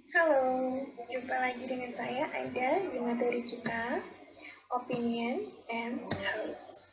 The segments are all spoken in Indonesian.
Halo, jumpa lagi dengan saya Aida di materi kita Opinion and Habits.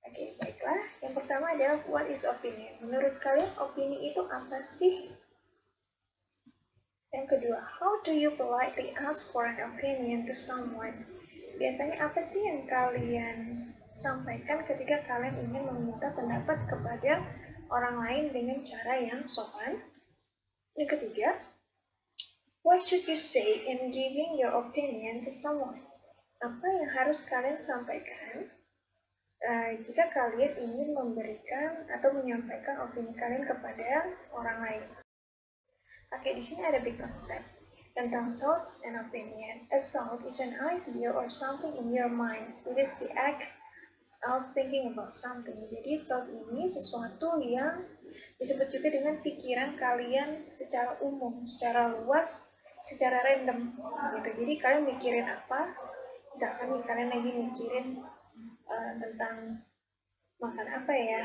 Oke, baiklah. Yang pertama adalah what is opinion? Menurut kalian opini itu apa sih? Yang kedua, how do you politely ask for an opinion to someone? Biasanya apa sih yang kalian sampaikan ketika kalian ingin meminta pendapat kepada orang lain dengan cara yang sopan? Yang ketiga, what should you say in giving your opinion to someone? Apa yang harus kalian sampaikan jika kalian ingin memberikan atau menyampaikan opini kalian kepada orang lain? Oke, di sini ada big concept tentang thoughts and opinion. A thought is an idea or something in your mind. It is the act of thinking about something. Jadi thought ini sesuatu yang disebut juga dengan pikiran kalian secara umum, secara luas, secara random gitu. Jadi kalian mikirin apa? Misalkan nih kalian lagi mikirin tentang makan apa ya,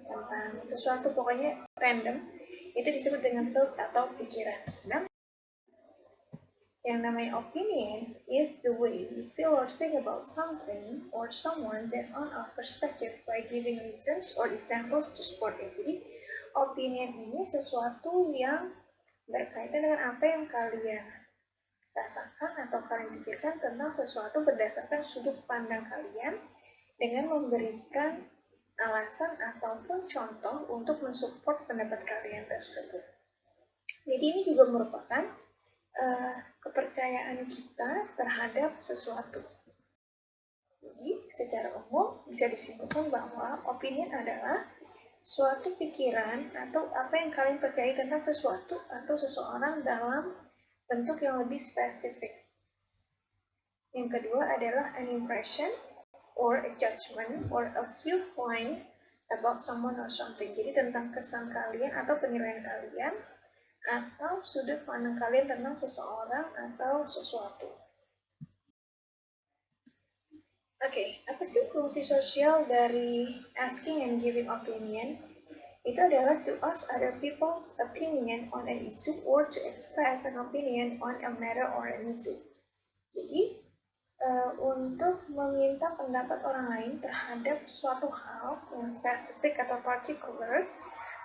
tentang sesuatu pokoknya random, itu disebut dengan thought atau pikiran. Sedang yang namanya opinion is the way we feel or think about something or someone based on our perspective by giving reasons or examples to support it. Jadi opinion ini sesuatu yang berkaitan dengan apa yang kalian rasakan atau kalian pikirkan tentang sesuatu berdasarkan sudut pandang kalian dengan memberikan alasan ataupun contoh untuk mensupport pendapat kalian tersebut. Jadi ini juga merupakan kepercayaan kita terhadap sesuatu. Jadi secara umum bisa disimpulkan bahwa opinion adalah suatu pikiran atau apa yang kalian percayai tentang sesuatu atau seseorang dalam bentuk yang lebih spesifik. Yang kedua adalah an impression or a judgment or a viewpoint about someone or something. Jadi tentang kesan kalian atau penilaian kalian atau sudut pandang kalian tentang seseorang atau sesuatu. Oke, apa sih fungsi sosial dari asking and giving opinion? Itu adalah to ask other people's opinion on an issue or to express an opinion on a matter or an issue. Jadi, untuk meminta pendapat orang lain terhadap suatu hal yang spesifik atau particular,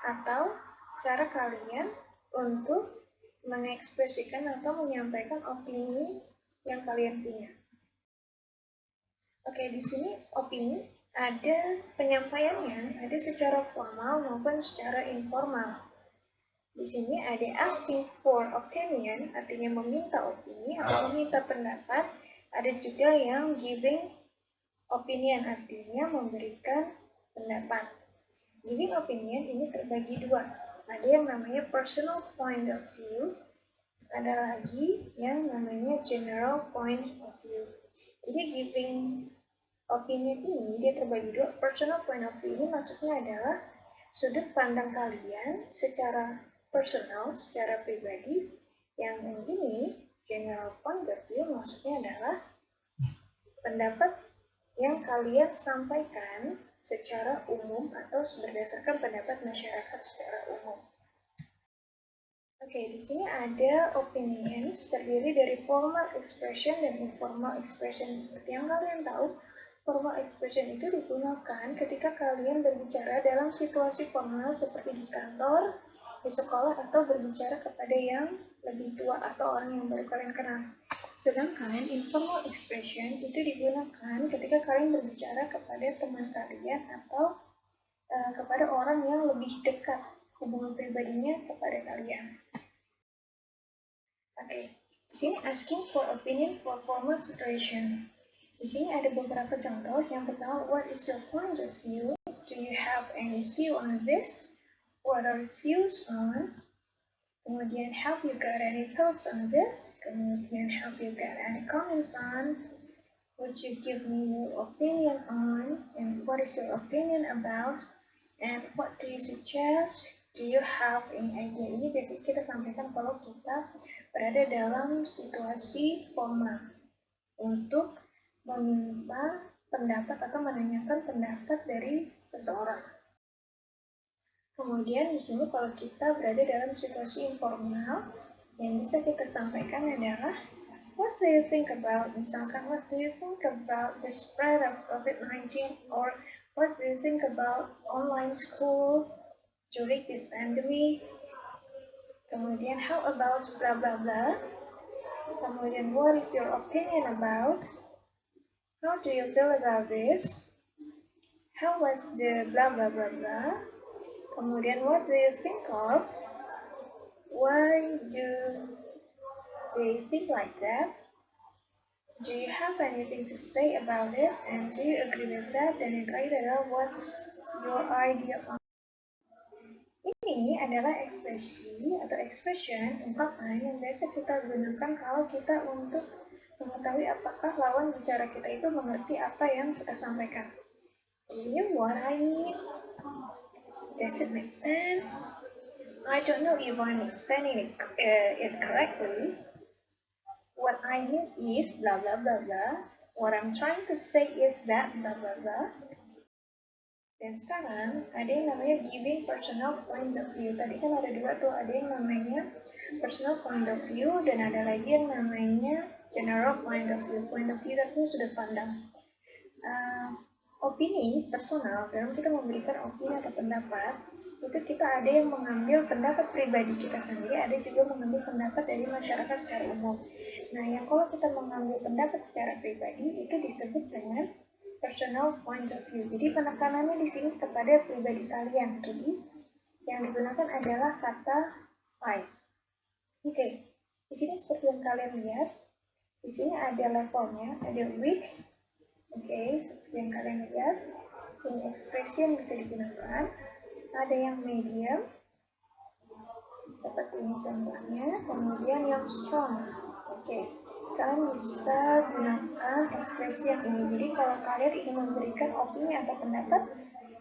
atau cara kalian untuk mengekspresikan atau menyampaikan opini yang kalian punya. Oke, di sini opini ada penyampaiannya, ada secara formal maupun secara informal. Di sini ada asking for opinion, artinya meminta opini atau meminta pendapat. Ada juga yang giving opinion, artinya memberikan pendapat. Giving opinion ini terbagi dua. Ada yang namanya personal point of view, ada lagi yang namanya general point of view. Jadi giving opinion ini dia terbagi dua. Personal point of view ini maksudnya adalah sudut pandang kalian secara personal, secara pribadi. Yang ini, general point of view, maksudnya adalah pendapat yang kalian sampaikan secara umum atau berdasarkan pendapat masyarakat secara umum. Oke, di sini ada opinions terdiri dari formal expression dan informal expression. Seperti yang kalian tahu, formal expression itu digunakan ketika kalian berbicara dalam situasi formal seperti di kantor, di sekolah, atau berbicara kepada yang lebih tua atau orang yang baru kalian kenal. Sedangkan informal expression itu digunakan ketika kalian berbicara kepada teman kalian atau kepada orang yang lebih dekat hubungan pribadinya kepada kalian. Oke, di sini asking for opinion for formal situation. Di sini ada beberapa contoh. Yang pertama, what is your point of view? Do you have any view on this? What are your views on? Kemudian, have you got any thoughts on this? Kemudian, have you got any comments on? Would you give me your opinion on? And what is your opinion about? And what do you suggest? Do you have any idea? Ini biasanya kita sampaikan kalau kita berada dalam situasi formal untuk meminta pendapat atau menanyakan pendapat dari seseorang. Kemudian di sini kalau kita berada dalam situasi informal, yang bisa kita sampaikan adalah what do you think about, misalkan what do you think about the spread of COVID-19, or what do you think about online school during this pandemic? Kemudian how about blah blah blah. Kemudian what is your opinion about? How do you feel about this? How was the blah blah blah blah? Kemudian what do you think of? Why do they think like that? Do you have anything to say about it? And do you agree with that? Dan yang terakhir adalah what's your idea on? Ini adalah ekspresi atau expression, ungkapan yang biasa kita gunakan kalau kita untuk mengetahui apakah lawan bicara kita itu mengerti apa yang kita sampaikan. Do you know what I mean? Does it make sense? I don't know if I'm explaining it correctly. What I mean is blah blah blah blah. What I'm trying to say is that blah blah blah. Dan sekarang ada yang namanya giving personal point of view. Tadi kan ada dua tuh, ada yang namanya personal point of view dan ada lagi yang namanya general point of view. Point of view artinya sudut pandang. Opini personal, dalam kita memberikan opini atau pendapat, itu kita ada yang mengambil pendapat pribadi kita sendiri, ada juga mengambil pendapat dari masyarakat secara umum. Nah, yang kalau kita mengambil pendapat secara pribadi itu disebut dengan personal point of view. Jadi penekanannya di sini kepada pribadi kalian. Jadi yang digunakan adalah kata I. Oke, di sini seperti yang kalian lihat, di sini ada levelnya, ada weak. Oke, seperti yang kalian lihat, ini ekspresi yang bisa digunakan. Ada yang medium, seperti ini contohnya. Kemudian yang strong. Oke. Kalian bisa gunakan ekspresi yang ini. Jadi kalau kalian ingin memberikan opini atau pendapat,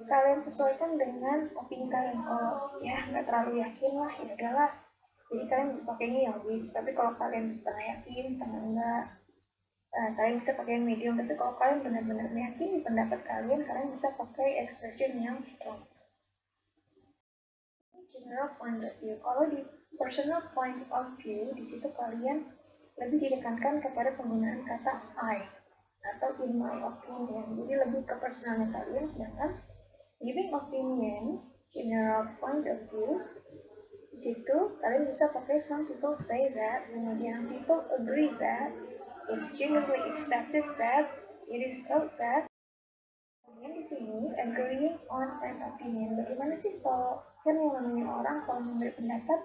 kalian sesuaikan dengan opini kalian. Kalau ya nggak terlalu yakin lah, ya udahlah. Jadi kalian pakainya yang weak. Tapi kalau kalian setengah yakin, setengah enggak, kalian bisa pakai yang medium. Tapi kalau kalian benar-benar meyakini pendapat kalian bisa pakai expression yang strong. General point of view. Kalau di personal point of view, di situ kalian lebih ditekankan kepada penggunaan kata I atau in my opinion. Jadi lebih ke personalnya kalian, sedangkan giving opinion, general point of view, di situ kalian bisa pakai some people say that, kemudian people agree that, it's generally accepted that, it is held that. Kemudian di sini agreeing on an opinion. Bagaimana sih kalau kan yang namanya orang kalau memberi pendapat,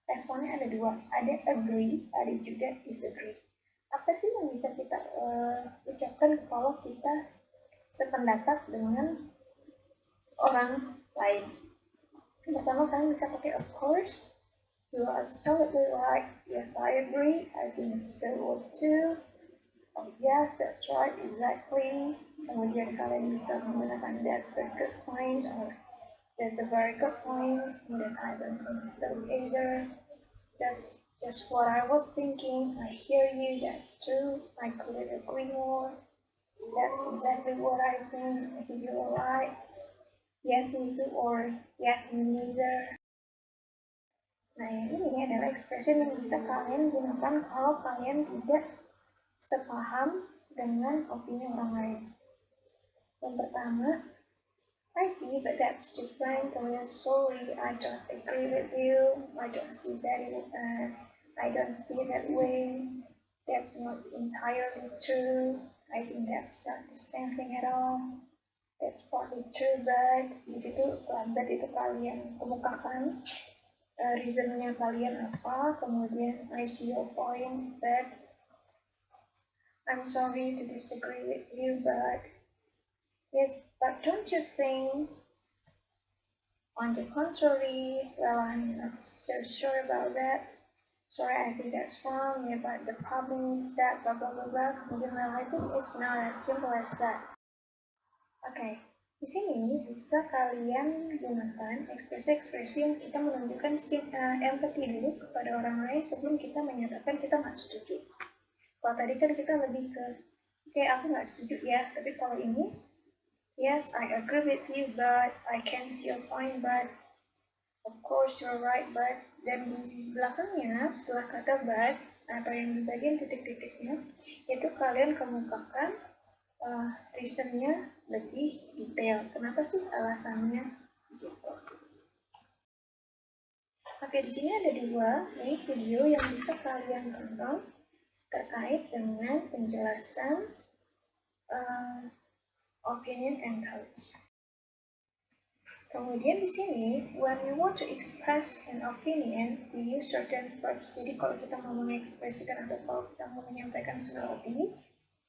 responnya ada dua, ada agree, ada juga disagree. Apa sih yang bisa kita ucapkan kalau kita sependapat dengan orang lain? Pertama, kalian bisa pakai of course, you are absolutely right, yes I agree, I think so too, oh yes that's right, exactly. Kemudian kalian bisa menggunakan that's a good point, or That's a very good point, and I don't think so either. That's just what I was thinking. I hear you, that's true. I couldn't agree more. That's exactly what I think. I think you're right. Yes, me too, or yes, me neither. Nah, yang ini adalah ekspresi yang bisa kalian gunakan kalau kalian tidak sepaham dengan opini orang lain. Yang pertama, I see, but that's different. Kemudian, sorry, I don't agree with you. I don't see that way. That's not entirely true. I think that's not the same thing at all. That's partly true, but di situ setelah but itu kalian kemukakan reasonnya kalian apa, kemudian I see your point, but I'm sorry to disagree with you, but yes, but don't you think, on the contrary, well, I'm not so sure about that. Sorry, I think that's wrong. Yeah, but the problem is that blah blah blah blah. Kemudian realizing it's not as simple as that. Oke, di sini bisa kalian gunakan ekspresi-ekspresi yang kita menunjukkan empati dulu kepada orang lain sebelum kita menyatakan kita nggak setuju. Kalau tadi kan kita lebih ke, oke, aku nggak setuju ya, tapi kalau ini, yes, I agree with you, but I can see your point, but of course you're right, but dan di belakangnya setelah kata but atau yang di bagian titik-titiknya itu kalian kemukakan reasonnya lebih detail. Kenapa sih alasannya gitu? Oke, di sini ada dua nih video yang bisa kalian tonton terkait dengan penjelasan opinion and thoughts. Kemudian di sini, when we want to express an opinion, we use certain verbs. Jadi kalau kita mau mengekspresikan atau kalau kita mau menyampaikan sebuah opini,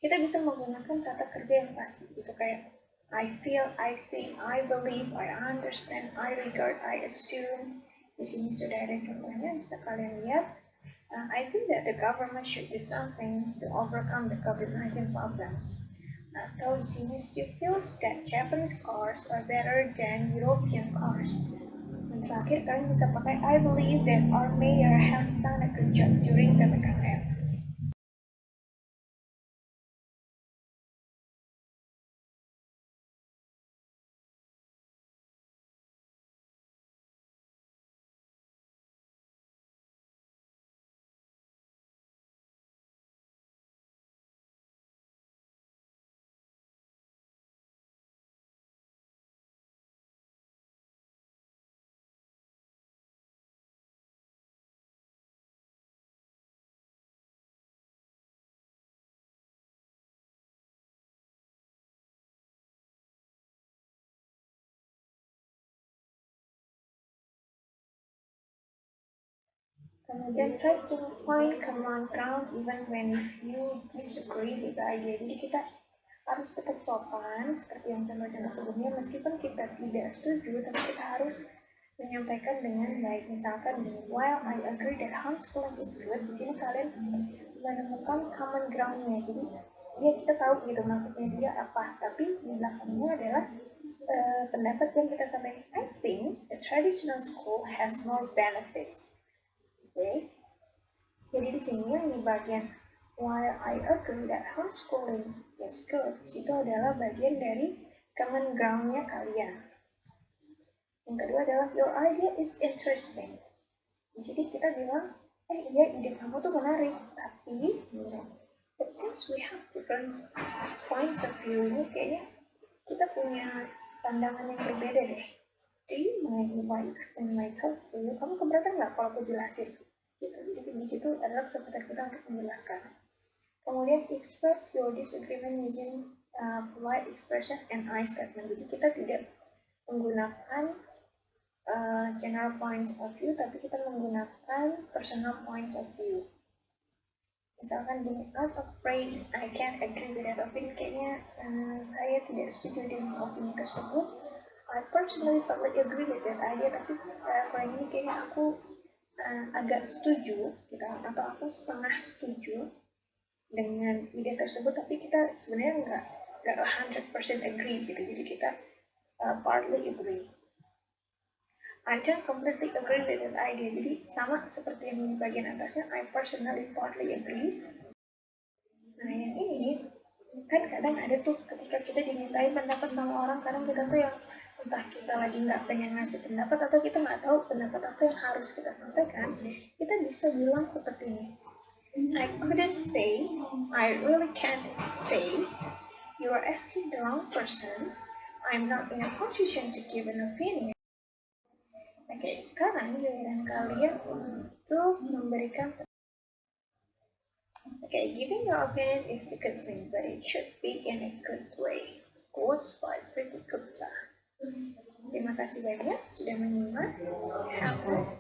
kita bisa menggunakan kata kerja yang pasti. Gitu kayak I feel, I think, I believe, I understand, I regard, I assume. Di sini sudah ada contohnya, bisa kalian lihat. I think that the government should do something to overcome the COVID-19 problems. Atau di sini she feels that Japanese cars are better than European cars. Dan terakhir kalian bisa pakai I believe that our mayor has done a good job during PPKM. Kemudian try to find common ground even when you disagree with the idea. Jadi kita harus tetap sopan seperti yang contoh-contoh sebelumnya, meskipun kita tidak setuju, tapi kita harus menyampaikan dengan baik. Misalkan, while I agree that homeschooling is good, di sini kalian menemukan common ground-nya. Jadi ya kita tahu gitu maksudnya dia apa, tapi di belakangnya adalah pendapat yang kita sampaikan. I think the traditional school has more benefits. Oke. Jadi di sini yang di bagian while I agree that homeschooling is good, itu adalah bagian dari common ground-nya kalian. Yang kedua adalah your idea is interesting. Di sini kita bilang, iya ide kamu tuh menarik, tapi it seems we have different points of view. Ini kayaknya kita punya pandangan yang berbeda deh. Do you mind if I explain my thoughts to you? Kamu keberatan nggak kalau aku jelasin? Gitu. Jadi di situ adalah kesempatan kita untuk menjelaskan. Kemudian express your disagreement using polite expression and I statement. Jadi kita tidak menggunakan general point of view, tapi kita menggunakan personal point of view. Misalkan gini, I'm afraid I can't agree with that opinion. Kayaknya saya tidak setuju dengan opini tersebut. I personally partly agree with that idea, tapi kalau ini kayaknya aku agak setuju gitu, atau aku setengah setuju dengan ide tersebut, tapi kita sebenarnya nggak 100% agree gitu, jadi kita partly agree. I don't completely agree with that idea. Jadi sama seperti yang di bagian atasnya, I personally partly agree. Nah yang ini kan kadang ada tuh ketika kita dimintain pendapat sama orang, kadang kita tuh yang entah kita lagi nggak pengen ngasih pendapat atau kita nggak tahu pendapat apa yang harus kita sampaikan, kita bisa bilang seperti ini. I couldn't say, I really can't say, you are asking the wrong person, I'm not in a position to give an opinion. Oke, sekarang giliran kalian untuk memberikan. Okay, giving your opinion is a good thing, but it should be in a good way. Quotes by Priti Gupta. Terima kasih banyak sudah menyimak. Have a nice